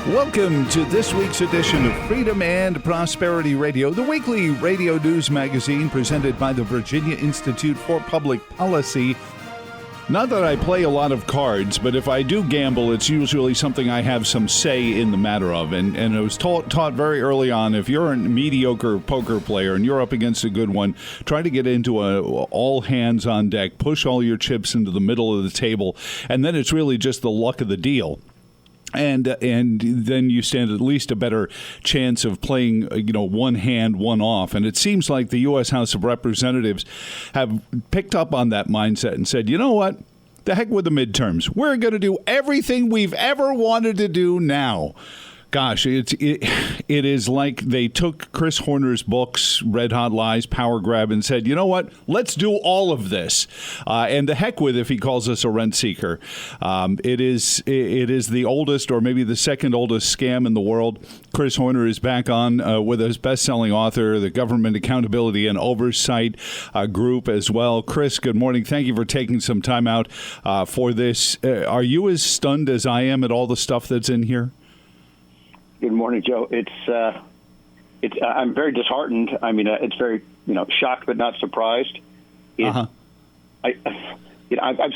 Welcome to this week's edition of Freedom and Prosperity Radio, the weekly radio news magazine presented by the Virginia Institute for Public Policy. Not that I play a lot of cards, but if I do gamble, it's usually something I have some say in the matter of. And I was taught very early on, if you're a mediocre poker player and you're up against a good one, try to get into a all hands on deck, push all your chips into the middle of the table, and then it's really just the luck of the deal. And then you stand at least a better chance of playing, one hand, one off. And it seems like the U.S. House of Representatives have picked up on that mindset and said, you know what? The heck with the midterms. We're going to do everything we've ever wanted to do now. Gosh, it is like they took Chris Horner's books, Red Hot Lies, Power Grab, and said, you know what, let's do all of this. And the heck with if he calls us a rent seeker. It is the oldest or maybe the second oldest scam in the world. Chris Horner is back on with his best-selling author, the Government Accountability and Oversight group as well. Chris, good morning. Thank you for taking some time out for this. Are you as stunned as I am at all the stuff that's in here? Good morning, Joe. I'm very disheartened. I mean, it's very, shocked but not surprised. I'm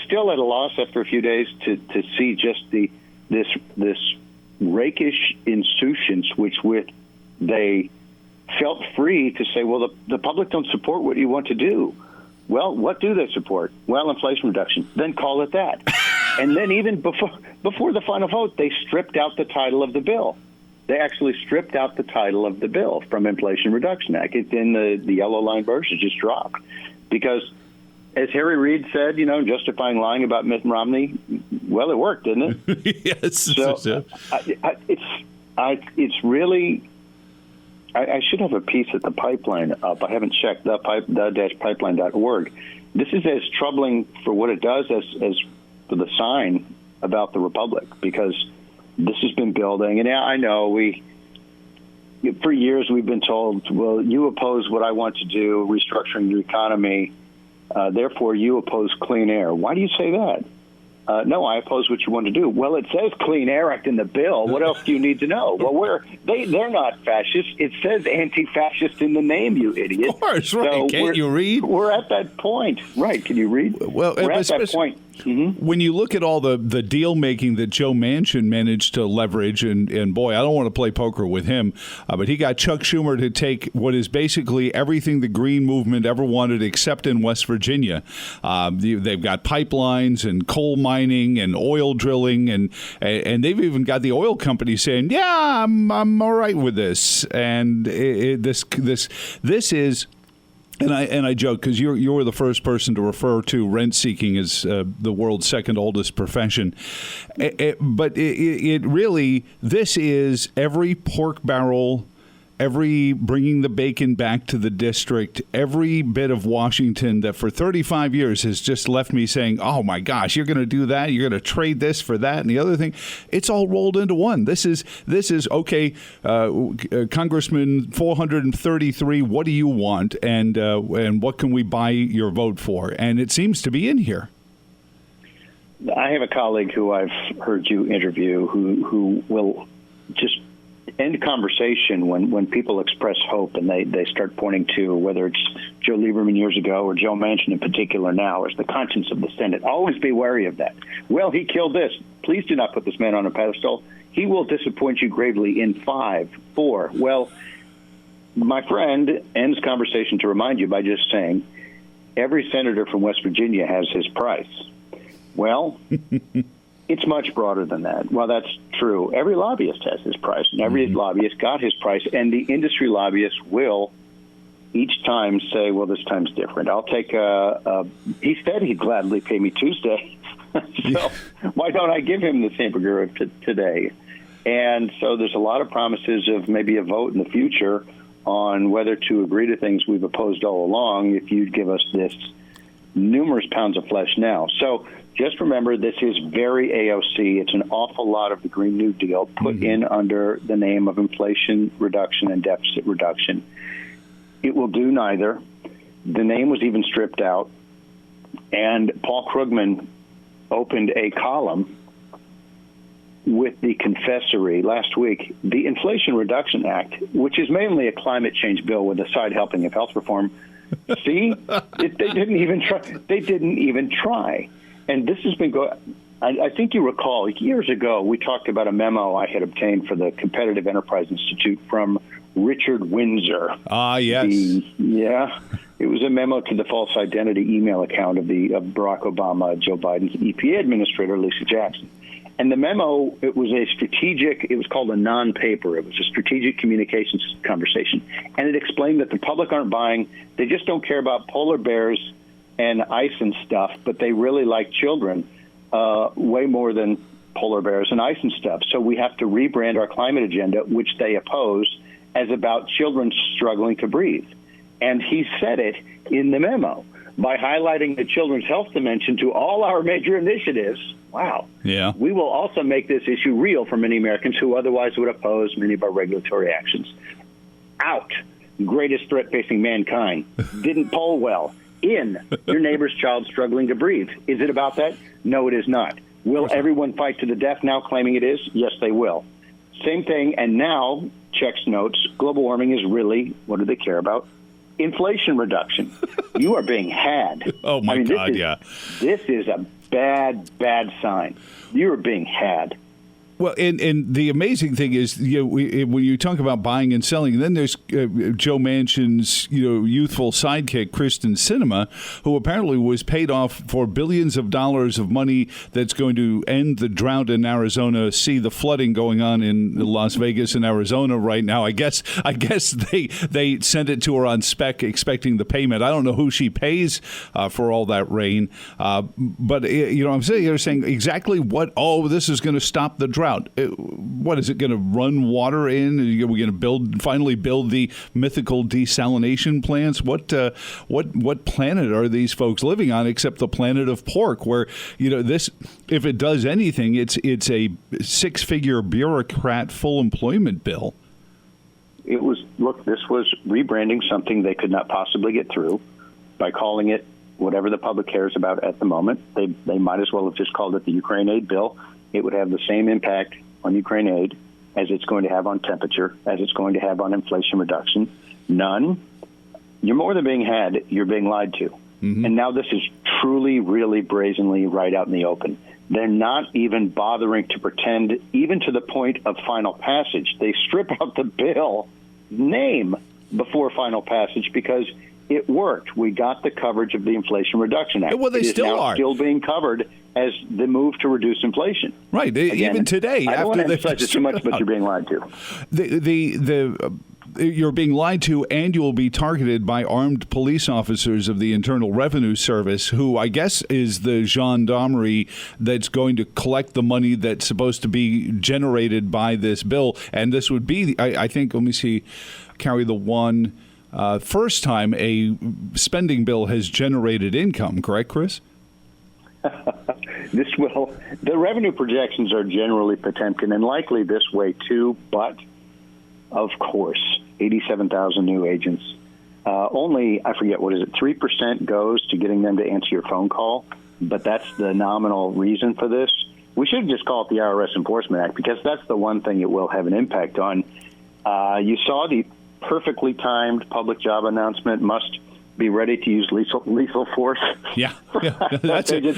still at a loss after a few days to see just this rakish insouciance with they felt free to say, well, the public don't support what you want to do. Well, what do they support? Well, inflation reduction. Then call it that. And then even before the final vote, they stripped out the title of the bill. They actually stripped out the title of the bill from Inflation Reduction Act. It's in the yellow line version, just dropped. Because, as Harry Reid said, justifying lying about Mitt Romney, well, it worked, didn't it? Yes. So it's really, I should have a piece at the pipeline up. I haven't checked the-pipeline.org. This is as troubling for what it does as for the sign about the Republic, because this has been building, and I know for years we've been told, well, you oppose what I want to do, restructuring the economy, therefore you oppose clean air. Why do you say that? No, I oppose what you want to do. Well, it says Clean Air Act in the bill. What else do you need to know? Well, they're not fascist. It says anti-fascist in the name, you idiot. Of course, right. So Can't you read? We're at that point. Right. Can you read? Well, we're at that point. Mm-hmm. When you look at all the deal making that Joe Manchin managed to leverage, and boy, I don't want to play poker with him, but he got Chuck Schumer to take what is basically everything the Green Movement ever wanted, except in West Virginia. They've got pipelines and coal mining and oil drilling, and they've even got the oil company saying, "Yeah, I'm all right with this." And this is. And I joke because you were the first person to refer to rent seeking as the world's second oldest profession, but it really, this is every pork barrel, every bringing the bacon back to the district, every bit of Washington that for 35 years has just left me saying, oh my gosh, you're going to do that, you're going to trade this for that and the other thing. It's all rolled into one. This is okay, Congressman 433, what do you want, and what can we buy your vote for? And it seems to be in here. I have a colleague who I've heard you interview who will just end conversation when people express hope and they start pointing to whether it's Joe Lieberman years ago or Joe Manchin in particular now as the conscience of the Senate. Always be wary of that. Well, he killed this. Please do not put this man on a pedestal. He will disappoint you gravely in 5, 4. Well, my friend ends conversation to remind you by just saying every senator from West Virginia has his price. Well, it's much broader than that. Well, that's true. Every lobbyist has his price, and every lobbyist got his price, and the industry lobbyists will each time say, well, this time's different. I'll take he said he'd gladly pay me Tuesday, so why don't I give him the hamburger of today? And so there's a lot of promises of maybe a vote in the future on whether to agree to things we've opposed all along if you'd give us this numerous pounds of flesh now. So just remember, this is very AOC. It's an awful lot of the Green New Deal put in under the name of inflation reduction and deficit reduction. It will do neither. The name was even stripped out. And Paul Krugman opened a column with the confessory last week. The Inflation Reduction Act, which is mainly a climate change bill with a side helping of health reform, they didn't even try. They didn't even try. And this has been going. I think you recall years ago we talked about a memo I had obtained for the Competitive Enterprise Institute from Richard Windsor. Yes. It was a memo to the false identity email account of Barack Obama, Joe Biden's EPA administrator, Lisa Jackson. And the memo, it was called a non-paper. It was a strategic communications conversation. And it explained that the public aren't buying. They just don't care about polar bears and ice and stuff, but they really like children way more than polar bears and ice and stuff. So we have to rebrand our climate agenda, which they oppose, as about children struggling to breathe. And he said it in the memo by highlighting the children's health dimension to all our major initiatives. Wow. Yeah. We will also make this issue real for many Americans who otherwise would oppose many of our regulatory actions. Out. Greatest threat facing mankind. Didn't poll well. In. Your neighbor's child struggling to breathe. Is it about that? No, it is not. Will everyone fight to the death now claiming it is? Yes, they will. Same thing. And now, checks notes, global warming is really, what do they care about? Inflation reduction. You are being had. Oh, my God, This is a bad, bad sign. You are being had. Well, and the amazing thing is, when you talk about buying and selling, then there's Joe Manchin's, youthful sidekick, Kristen Sinema, who apparently was paid off for billions of dollars of money that's going to end the drought in Arizona, see the flooding going on in Las Vegas and Arizona right now. I guess they sent it to her on spec, expecting the payment. I don't know who she pays for all that rain, but I'm sitting here saying exactly what. This is going to stop the drought. What is it going to run water in? Are we going to finally build the mythical desalination plants? What planet are these folks living on except the planet of pork? Where this, if it does anything, it's a six-figure bureaucrat full employment bill. This was rebranding something they could not possibly get through by calling it whatever the public cares about at the moment. They might as well have just called it the Ukraine aid bill. It would have the same impact on Ukraine aid as it's going to have on temperature, as it's going to have on inflation reduction. None. You're more than being had. You're being lied to. Mm-hmm. And now this is truly, really brazenly right out in the open. They're not even bothering to pretend, even to the point of final passage. They strip out the bill name before final passage because it worked. We got the coverage of the Inflation Reduction Act. Well, they still are. Still being covered as the move to reduce inflation. Right. Even today, I don't want to after emphasize it too much, but you're being lied to. You're being lied to, and you will be targeted by armed police officers of the Internal Revenue Service, who I guess is the gendarmerie that's going to collect the money that's supposed to be generated by this bill. And this would be, I think, let me see, carry the one. First time a spending bill has generated income, correct, Chris? The revenue projections are generally Potemkin and likely this way too, but of course, 87,000 new agents. Only, I forget, 3% goes to getting them to answer your phone call, but that's the nominal reason for this. We should just call it the IRS Enforcement Act because that's the one thing it will have an impact on. You saw the perfectly timed public job announcement, must be ready to use lethal force. Yeah, that's it.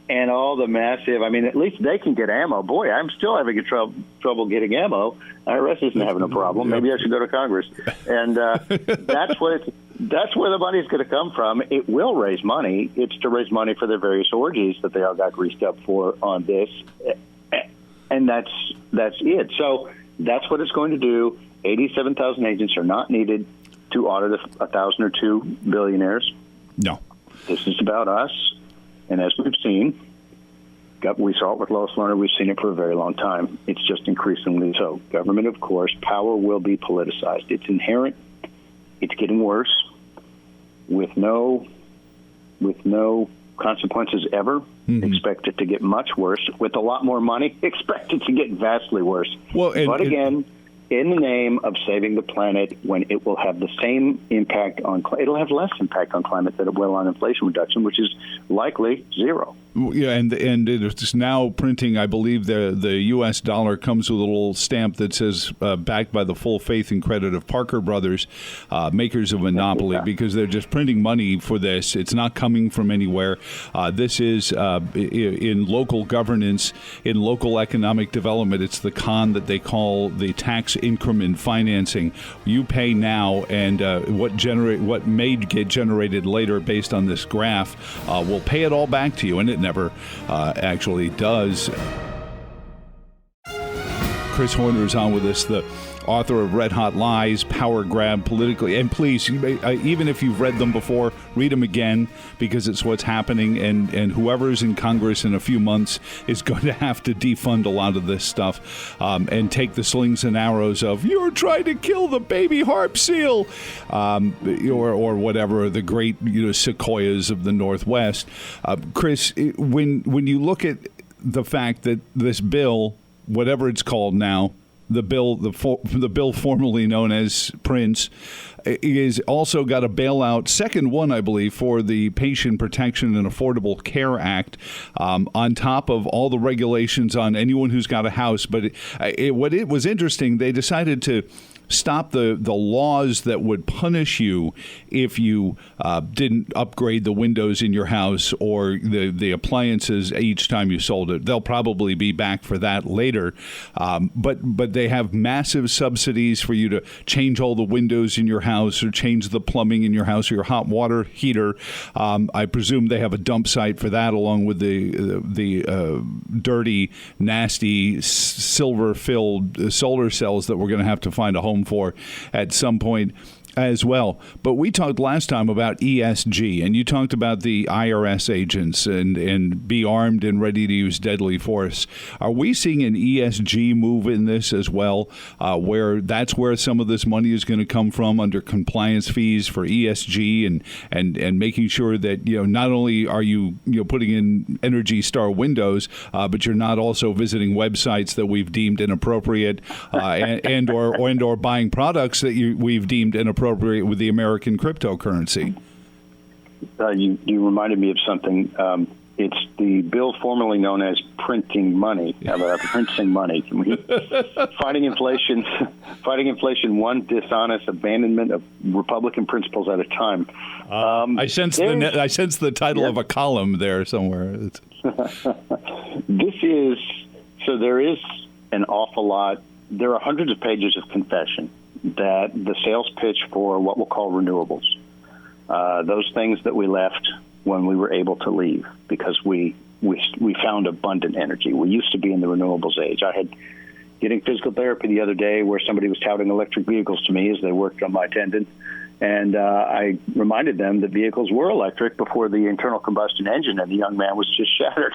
And all the massive, at least they can get ammo. Boy, I'm still having trouble getting ammo. IRS isn't having a problem. Maybe I should go to Congress. And that's where the money's going to come from. It will raise money. It's to raise money for their various orgies that they all got greased up for on this. And that's it. So that's what it's going to do. 87,000 agents are not needed to audit 1,000 or 2 billionaires. No. This is about us. And as we've seen, we saw it with Lois Lerner. We've seen it for a very long time. It's just increasingly so. Government, of course, power will be politicized. It's inherent. It's getting worse with no consequences ever. Mm-hmm. Expect it to get much worse. With a lot more money, expect it to get vastly worse. Well, but again, in the name of saving the planet, when it will have the same impact on it'll have less impact on climate than it will on inflation reduction, which is likely zero. Yeah, and it's now printing. I believe the U.S. dollar comes with a little stamp that says "backed by the full faith and credit of Parker Brothers, makers of Monopoly," because they're just printing money for this. It's not coming from anywhere. This is in local governance, in local economic development. It's the con that they call the tax increment financing. You pay now, and what may get generated later based on this graph will pay it all back to you, and it never actually does. Chris Horner is on with us, the author of Red Hot Lies, Power Grab, Politically. And please, even if you've read them before, read them again, because it's what's happening. And whoever's in Congress in a few months is going to have to defund a lot of this stuff and take the slings and arrows of, you're trying to kill the baby harp seal, or whatever, the great sequoias of the Northwest. Chris, when you look at the fact that this bill, whatever it's called now, the bill formerly known as Prince, is also got a bailout, second one, I believe, for the Patient Protection and Affordable Care Act, on top of all the regulations on anyone who's got a house. But what was interesting, they decided to stop the laws that would punish you if you didn't upgrade the windows in your house or the appliances each time you sold it. They'll probably be back for that later. But they have massive subsidies for you to change all the windows in your house or change the plumbing in your house or your hot water heater. I presume they have a dump site for that, along with the dirty, nasty, silver-filled solar cells that we're going to have to find a home for at some point as well. But we talked last time about ESG, and you talked about the IRS agents and be armed and ready to use deadly force. Are we seeing an ESG move in this as well, where that's where some of this money is going to come from, under compliance fees for ESG and making sure that not only are you putting in Energy Star windows, but you're not also visiting websites that we've deemed inappropriate and or buying products that we've deemed inappropriate with the American cryptocurrency. You reminded me of something. It's the bill formerly known as printing money. Printing money. Fighting inflation, one dishonest abandonment of Republican principles at a time. I sense the title of a column there somewhere. There is an awful lot. There are hundreds of pages of confession that the sales pitch for what we'll call renewables, those things that we left when we were able to leave because we found abundant energy. We used to be in the renewables age. I had getting physical therapy the other day where somebody was touting electric vehicles to me as they worked on my tendon. And I reminded them that vehicles were electric before the internal combustion engine, and the young man was just shattered.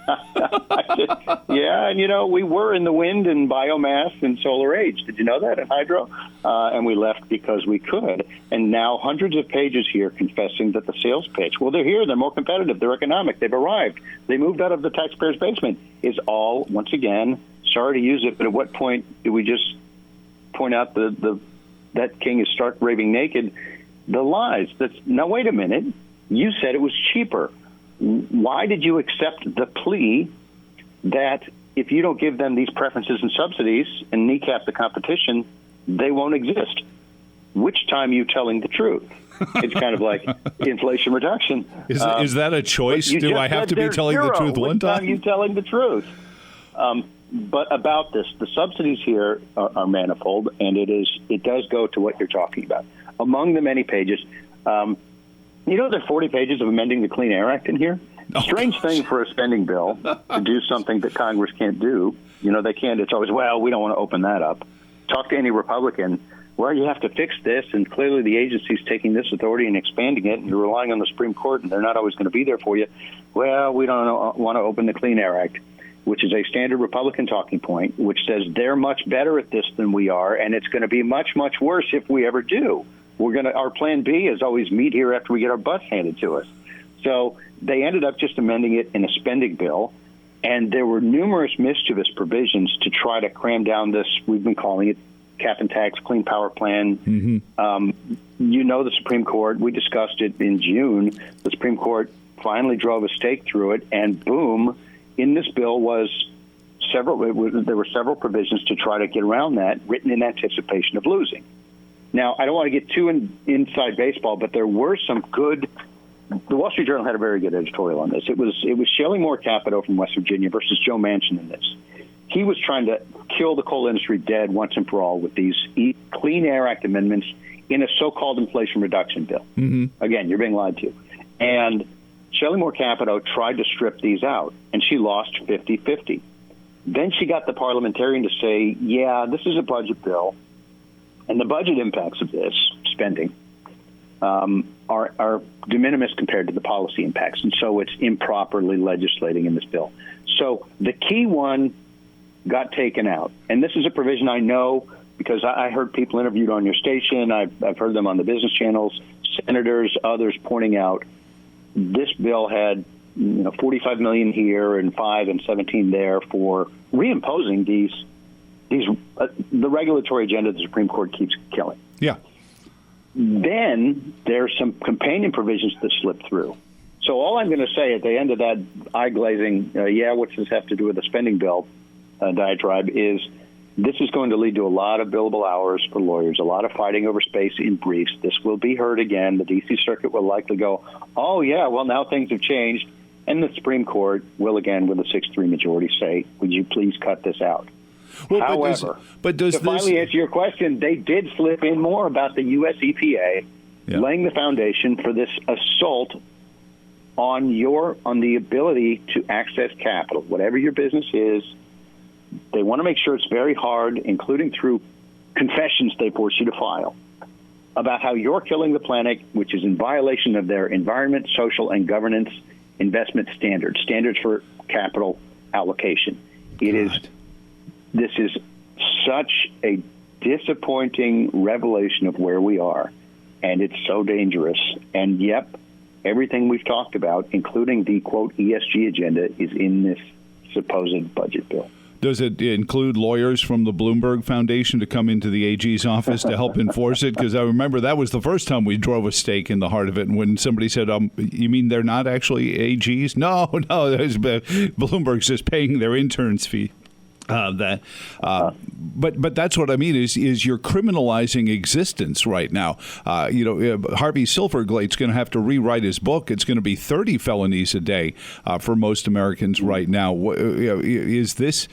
I said, yeah, and we were in the wind and biomass and solar age. Did you know that, in hydro? And we left because we could. And now hundreds of pages here confessing that the sales pitch, well, they're here, they're more competitive, they're economic, they've arrived, they moved out of the taxpayer's basement, is all, once again, sorry to use it, but at what point do we just point out that king is stark raving naked, the lies? Now, wait a minute. You said it was cheaper. Why did you accept the plea that if you don't give them these preferences and subsidies and kneecap the competition, they won't exist? Which time are you telling the truth? It's kind of like inflation reduction. Is that a choice? Do I have to be telling the truth one time? Which time are you telling the truth? But about this, the subsidies here are manifold, and it does go to what you're talking about. Among the many pages, there are 40 pages of amending the Clean Air Act in here. Strange thing for a spending bill to do something that Congress can't do. They can't. It's always, well, we don't want to open that up. Talk to any Republican. Well, you have to fix this, and clearly the agency's taking this authority and expanding it, and you're relying on the Supreme Court, and they're not always going to be there for you. Well, we don't want to open the Clean Air Act, which is a standard Republican talking point, which says they're much better at this than we are, and it's going to be much, much worse if we ever do. Our plan B is always meet here after we get our butts handed to us. So they ended up just amending it in a spending bill, and there were numerous mischievous provisions to try to cram down this, we've been calling it cap and tax, clean power plan. Mm-hmm. The Supreme Court, we discussed it in June, the Supreme Court finally drove a stake through it, and boom, in this bill was there were several provisions to try to get around that, written in anticipation of losing. Now, I don't want to get too inside baseball, but there were some good. The Wall Street Journal had a very good editorial on this. It was Shelley Moore Capito from West Virginia versus Joe Manchin in this. He was trying to kill the coal industry dead once and for all with these Clean Air Act amendments in a so-called Inflation Reduction Bill. Mm-hmm. Again, you're being lied to. And Shelley Moore Capito tried to strip these out, and she lost 50-50. Then she got the parliamentarian to say, yeah, this is a budget bill, and the budget impacts of this spending are de minimis compared to the policy impacts, and so it's improperly legislating in this bill. So the key one got taken out, and this is a provision I know because I heard people interviewed on your station. I've heard them on the business channels, senators, others pointing out this bill had $45 million here and 5 and 17 there for reimposing these the regulatory agenda the Supreme Court keeps killing. Yeah. Then there's some companion provisions that slip through. So all I'm going to say at the end of that eye-glazing, what does this have to do with the spending bill diatribe, is this is going to lead to a lot of billable hours for lawyers, a lot of fighting over space in briefs. This will be heard again. The D.C. Circuit will likely go, oh, yeah, well, now things have changed. And the Supreme Court will, again, with a 6-3 majority, say, would you please cut this out? Well, However, to finally answer your question, they did slip in more about the U.S. EPA laying the foundation for this assault on the ability to access capital, whatever your business is. They want to make sure it's very hard, including through confessions they force you to file, about how you're killing the planet, which is in violation of their environment, social, and governance investment standards for capital allocation. This is such a disappointing revelation of where we are, and it's so dangerous. And, everything we've talked about, including the, quote, ESG agenda, is in this supposed budget bill. Does it include lawyers from the Bloomberg Foundation to come into the AG's office to help enforce it? Because I remember that was the first time we drove a stake in the heart of it. And when somebody said, you mean they're not actually AGs? No, Bloomberg's just paying their interns' fee. But that's what I mean is you're criminalizing existence right now. Harvey Silverglate's going to have to rewrite his book. It's going to be 30 felonies a day for most Americans right now. Is this?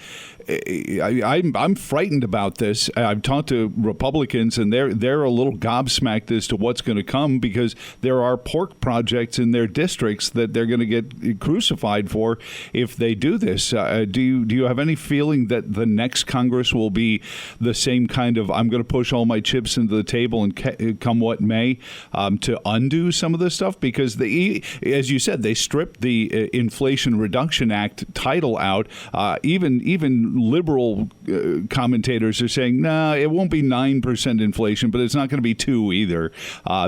I'm frightened about this. I've talked to Republicans, and they're a little gobsmacked as to what's going to come because there are pork projects in their districts that they're going to get crucified for if they do this. Do you have any feeling that the next Congress will be the same kind of I'm going to push all my chips into the table and come what may to undo some of this stuff? Because as you said, they stripped the Inflation Reduction Act title out. Even liberal commentators are saying, nah, it won't be 9% inflation, but it's not going to be 2 either.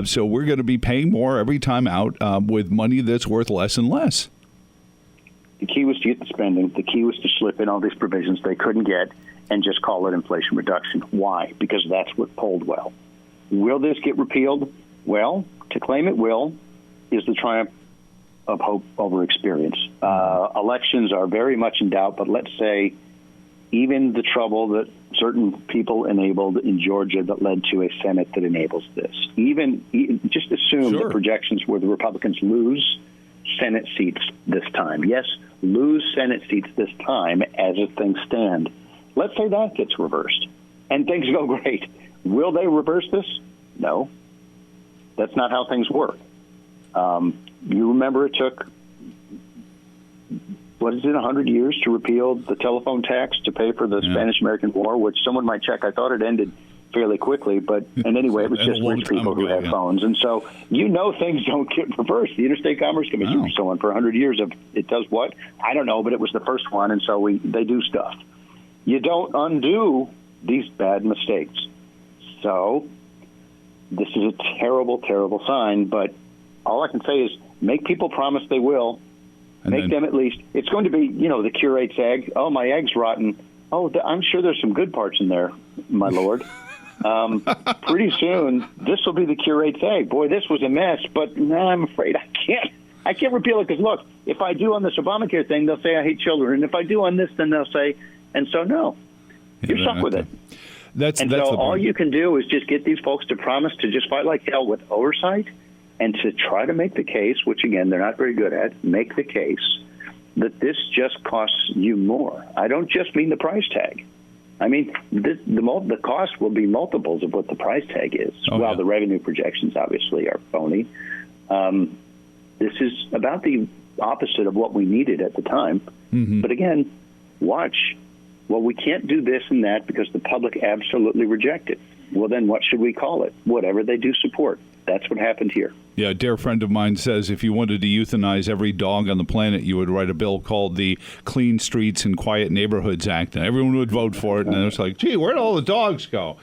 So we're going to be paying more every time out with money that's worth less and less. The key was to get the spending. The key was to slip in all these provisions they couldn't get and just call it inflation reduction. Why? Because that's what polled well. Will this get repealed? Well, to claim it will is the triumph of hope over experience. Elections are very much in doubt, but let's say even the trouble that certain people enabled in Georgia that led to a Senate that enables this. Just assume the projections where the Republicans lose Senate seats this time. Yes, lose Senate seats this time as if things stand. Let's say that gets reversed and things go great. Will they reverse this? No. That's not how things work. You remember it took 100 years to repeal the telephone tax to pay for the Spanish-American War, which someone might check. I thought it ended fairly quickly, and anyway, it was just rich people who had phones. And so, things don't get reversed. The Interstate Commerce Commission was so on for 100 years of it does what? I don't know, but it was the first one, and so they do stuff. You don't undo these bad mistakes. So this is a terrible, terrible sign, but all I can say is make people promise they will. Make them at least. It's going to be, the curate's egg. Oh, my egg's rotten. Oh, I'm sure there's some good parts in there, my lord. Pretty soon, this will be the curate's egg. Boy, this was a mess, but I'm afraid I can't I can't repeal it because, look, if I do on this Obamacare thing, they'll say I hate children. And if I do on this, then they'll say, and so no. You're stuck with it. That's all you can do is just get these folks to promise to just fight like hell with oversight and to try to make the case, which, again, they're not very good at, make the case that this just costs you more. I don't just mean the price tag. I mean, the cost will be multiples of what the price tag is, while the revenue projections obviously are phony. This is about the opposite of what we needed at the time. Mm-hmm. But again, watch. Well, we can't do this and that because the public absolutely reject it. Well, then what should we call it? Whatever they do support. That's what happened here. Yeah, a dear friend of mine says if you wanted to euthanize every dog on the planet, you would write a bill called the Clean Streets and Quiet Neighborhoods Act, and everyone would vote for it. And it's like, gee, where'd all the dogs go?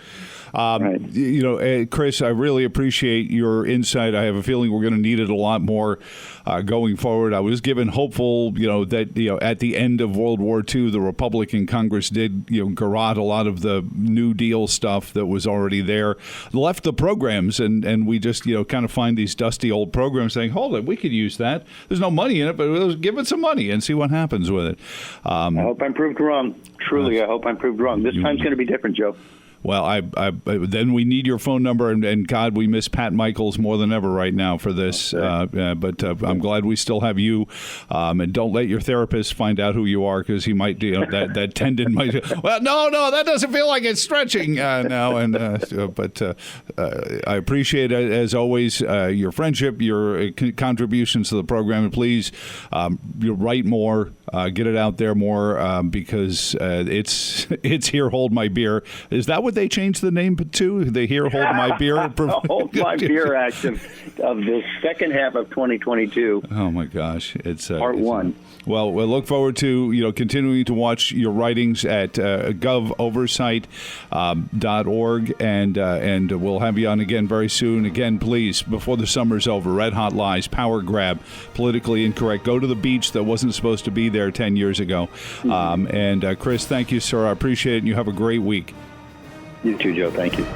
Right. Chris, I really appreciate your insight. I have a feeling we're going to need it a lot more going forward. I was given hopeful, that at the end of World War II, the Republican Congress did, garrote a lot of the New Deal stuff that was already there, left the programs, and we just, kind of find these dusty old programs saying, hold it, we could use that. There's no money in it, but let's give it some money and see what happens with it. I hope I'm proved wrong. Truly, I hope I'm proved wrong. This time's going to be different, Joe. Well, then we need your phone number, and God, we miss Pat Michaels more than ever right now for this. But I'm glad we still have you. And don't let your therapist find out who you are, because he might, that tendon might. Well, no, that doesn't feel like it's stretching now. And but I appreciate, as always, your friendship, your contributions to the program, and please, you write more, get it out there more, because it's Here, Hold My Beer. Is that what they changed the name to? The Here, Hold My Beer? Hold My Beer Act of the second half of 2022. Oh, my gosh. It's Part 1. Well, we'll look forward to continuing to watch your writings at govoversight.org, and we'll have you on again very soon. Again, please, before the summer's over, Red Hot Lies, Power Grab, Politically Incorrect, Go to the Beach that wasn't supposed to be there 10 years ago. And Chris, thank you, sir. I appreciate it, and you have a great week. You too, Joe. Thank you.